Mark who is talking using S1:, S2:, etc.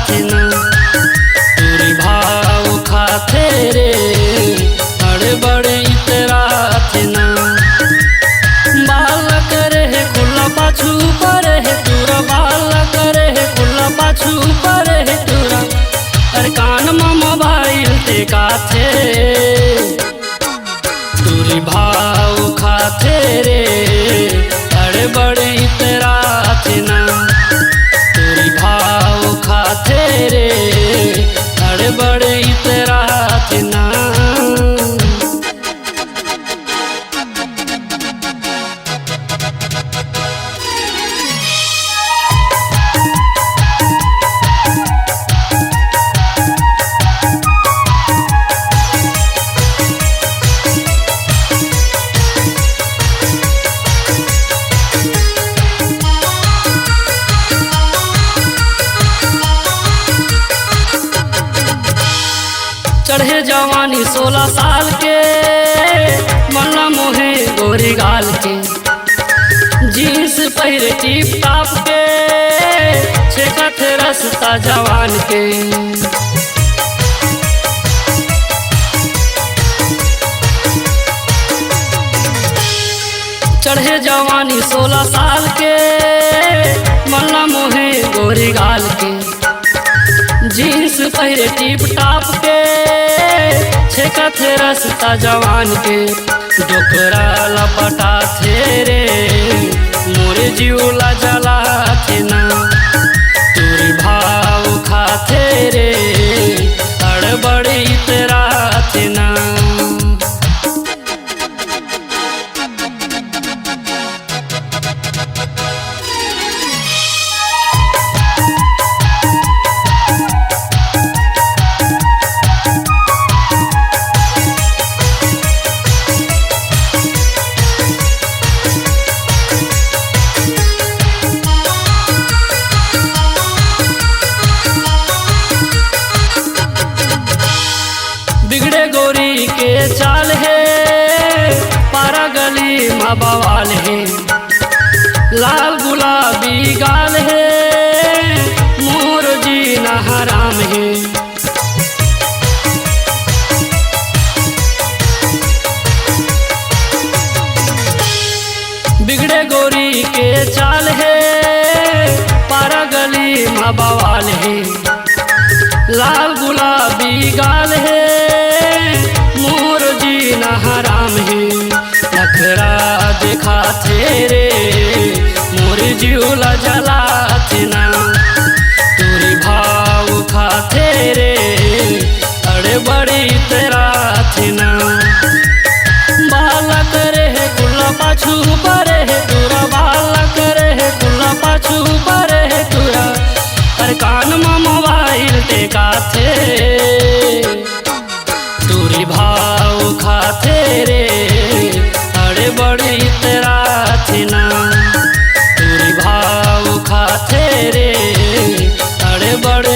S1: थे ना तुरी भाव खाते रे अड़े बड़े इतरा थे ना बाल करे है खुला पाछू पर है तुरा बाल करे है खुला पाछू पर है तुरा अरे कान में मोबाइल ते काथे तुरी भाव खाते रे अड़े बड़े इतरा थे ना तुरी भाव खाते रे अड़े बड़े इतरा थे ना। चढ़े जवानी 16 साल के मल्ला मोहे गोरी गाल के जीन्स पहिरे टिप टाप के छेकत रसता जवान के चढ़े जवानी 16 साल के मल्ला मोहे गोरी गाल के जीन्स पहिरे टिप टाप के छेकत रसता जवान के डोकरा लपटा थे रे मोरे जीवला जला थे ना तुरी भाव खाते रे अड़बड़ी इतरा थे ना। बिगड़े गोरी के चाल है पारा गली माँ बवाल है लाल गुलाबी गाल है मोर जीना हराम है बिगड़े गोरी के चाल है पारा गली माँ बवाल है लाल गुलाबी गाल है मोर जीना हराम है नखरा देखा थे रे मोर जीवला जला थे ना तुरी भाव खाते रे अड़े बड़ी तेरा थे ना बाल करे है कुल्ला पाछू पर है तुरा बाल करे है कुल्ला पाछू पर है तुरा अरे कान में मोबाइल ते काथे तुरी भाव खाते रे अड़े बड़ी तेरा थे ना तुरी भाव खाते रे अड़े बड़े